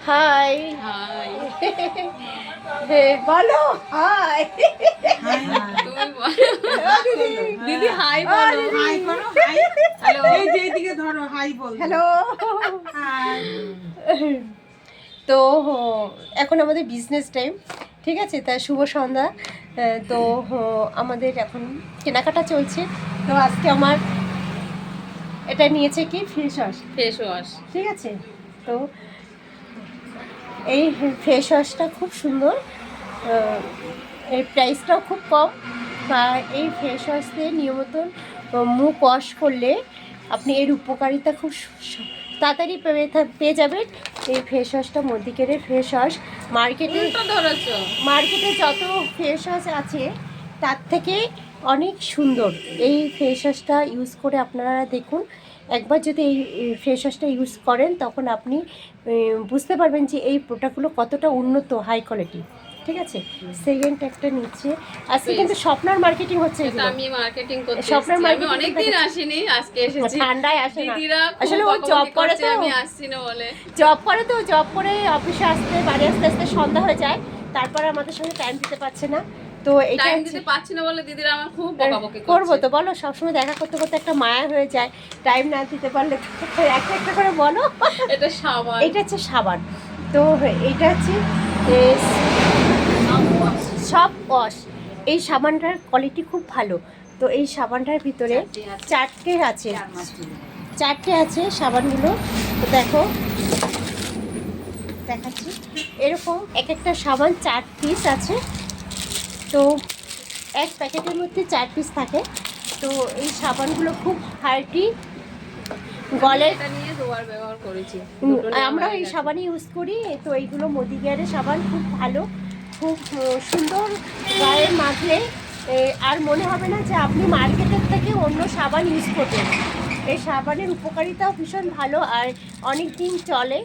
High high বলো high তুমি বলো দিদি হাই বলো হাই করো হাই হ্যালো এই যে এদিকে ধরো হাই বল হ্যালো হাই তো এখন আমাদের বিজনেস টাইম, ঠিক আছে? তা শুভ সন্ধ্যা। তো আমাদের এখন কেনাকাটা চলছে। তো আজকে আমার এটা নিয়েছে কি ফেস ওয়াশ, ফেস ওয়াশ। ঠিক আছে? তো এই ফেস ওয়াশটা খুব সুন্দর, এর প্রাইসটাও খুব কম। বা এই ফেস ওয়াশ দিয়ে নিয়মিত মুখ ওয়াশ করলে আপনি এর উপকারিতা খুব তাড়াতাড়ি পেয়ে যাবেন। এই ফেস ওয়াশটা মদিকেরের ফেস ওয়াশ। মার্কেটে যত ফেস ওয়াশ আছে তার থেকে অনেক সুন্দর। এই ফেস ওয়াশটা ইউজ করে আপনারা দেখুন, একবার যদি এই ফেস ওয়াশটা ইউজ করেন তখন আপনি বুঝতে পারবেন যে এই প্রোডাক্টগুলো কতটা উন্নত, হাই কোয়ালিটি, ঠিক আছে? সেকেন্ড একটা নিচ্ছে আজকে কিন্তু স্বপ্নার মার্কেটিং হচ্ছে। এটা আমি মার্কেটিং করতে স্বপ্নার আমি মার্কেটিং অনেক দিন আসিনি, আজকে এসেছি। ঠান্ডায় আসে না, দিদিরা আসলে ও জব করে তো, আমি আসছি না বলে। জব করে অফিসে আসতে বাড়ি আসতে আসতে সন্ধ্যা হয়ে যায়, তারপরে আমাদের সঙ্গে টাইম দিতে পারছে না। তো এটা টাইম দিতে পারছি না বলে দিদিরা আমার খুব বকাবকি করছে। করবো তো বলো, সবসময় দেখা করতে করতে একটা মায়া হয়ে যায়, টাইম না দিতে পারলে। একটা একটা করে বলো। এটা সাবান, এটা হচ্ছে সাবান। তো এটা হচ্ছে সব ওয়াশ। এই সাবানটার কোয়ালিটি খুব ভালো। তো এই সাবানটার ভিতরে চারটে আছে সাবানগুলো। তো দেখো দেখাচ্ছি, এরকম এক একটা সাবান 4 পিস আছে। তো এক প্যাকেটের মধ্যে 4 পিস থাকে। তো এই সাবানগুলো খুব হার্টি, গলে এটা নিয়ে দুবার ব্যবহার করেছি। আমরা এই সাবানই ইউজ করি। তো এইগুলো মদিকেয়ারের সাবান, খুব ভালো, খুব সুন্দর, গায়ে মাখলে আর মনে হবে না যে আপনি মার্কেটের থেকে অন্য সাবান ইউজ করবেন। এই সাবানের উপকারিতাও ভীষণ ভালো আর অনেক দিন চলে।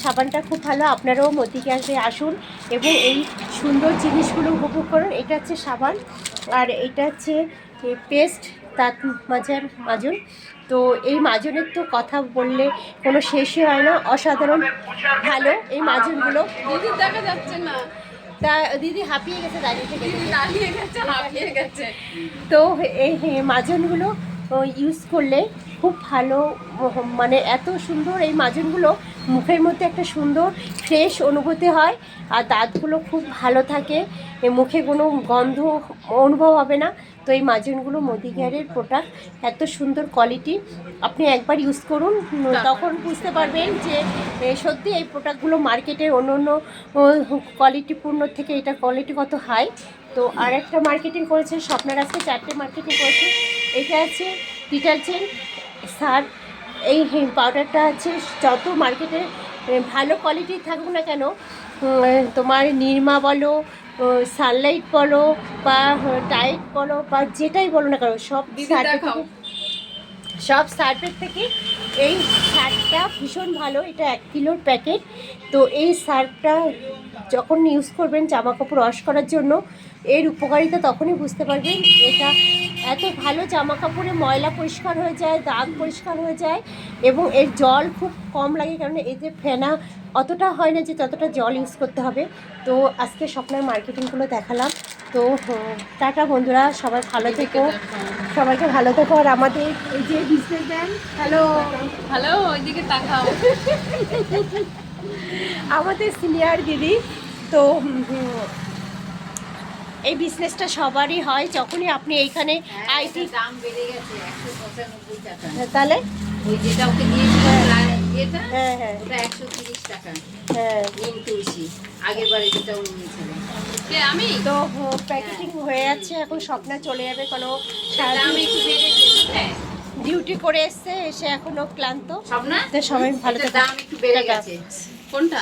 সাবানটা খুব ভালো, আপনারাও মদিকেয়ারে আসুন এবং এই সুন্দর জিনিসগুলো উপভোগ করুন। এটা হচ্ছে সাবান আর এটা হচ্ছে পেস্ট, তাঁত মাজন। তো এই মাজনের তো কথা বললে কোনো শেষই হয় না, অসাধারণ ভালো এই মাজনগুলো। দিদি দেখা যাচ্ছে না, তা দিদি হাঁপিয়ে গেছে দাঁড়িয়ে থেকে। দিদি দাঁড়িয়ে গেছে, হাঁপিয়ে গেছে। তো এই মাজনগুলো ইউজ করলে খুব ভালো, মানে এত সুন্দর এই মাজনগুলো, মুখের মধ্যে একটা সুন্দর ফ্রেশ অনুভূতি হয় আর দাঁতগুলো খুব ভালো থাকে, মুখে কোনো গন্ধ অনুভব হবে না। তো এই মাজনগুলো মদিকেয়ারের প্রোডাক্ট, এত সুন্দর কোয়ালিটি, আপনি একবার ইউজ করুন, তখন বুঝতে পারবেন যে সত্যি এই প্রোডাক্টগুলো মার্কেটের অন্য অন্য কোয়ালিটিপূর্ণ থেকে এটা কোয়ালিটি কত হাই। তো আর একটা মার্কেটিং করেছে স্বপ্নার, আজকে 4টে মার্কেটিং করেছে। এটা আছে ডিটারজেন্ট সার্ফ। এই পাউডারটা আছে যত মার্কেটে ভালো কোয়ালিটির থাকুক না কেন, তোমার নিরমা বলো, সানলাইট বলো বা টাইট বলো বা যেটাই বলো না কেন, সব সার্ফের থেকে এই সার্ফটা ভীষণ ভালো। এটা 1 কিলোর প্যাকেট। তো এই সার্ফটা যখন ইউজ করবেন জামা কাপড় ওয়াশ করার জন্য, এর উপকারিতা তখনই বুঝতে পারবেন। এটা এত ভালো, জামা কাপড়ে ময়লা পরিষ্কার হয়ে যায়, দাগ পরিষ্কার হয়ে যায় এবং এর জল খুব কম লাগে, কারণ এতে ফেনা অতটা হয় না যে ততটা জল ইউজ করতে হবে। তো আজকে স্বপ্নের মার্কেটিংগুলো দেখালাম। তো টাটা বন্ধুরা, সবাই ভালো থেকো, সবাইকে ভালো থেকো। আর আমাদের এই যে বিজনেসম্যান, হ্যালো ওইদিকে তাকাও, আমাদের সিনিয়র দিদি। তো এই বিজনেসটা সবারই হয়, যখনই আপনি এইখানে আইটি দাম বেড়ে গেছে 195 টাকা। তাহলে ওই যেটা ওকে দিয়েছিলাম এটা হ্যাঁ হ্যাঁ ওটা 130 টাকা হ্যাঁ। ইনটুইশি আগের বারে যেটা উনি নিয়েছিলেন। কে আমি? তো প্যাকেটিং হয়ে যাচ্ছে, এখন স্বপ্না চলে যাবে, কোনো দাম একটু বেড়ে গেছে। ডিউটি করে এসছে, এসে এখনো ক্লান্ত। স্বপ্না তো সবাই ভালো এটার থেকো। দাম একটু বেড়ে টাটা। গেছে। কোনটা?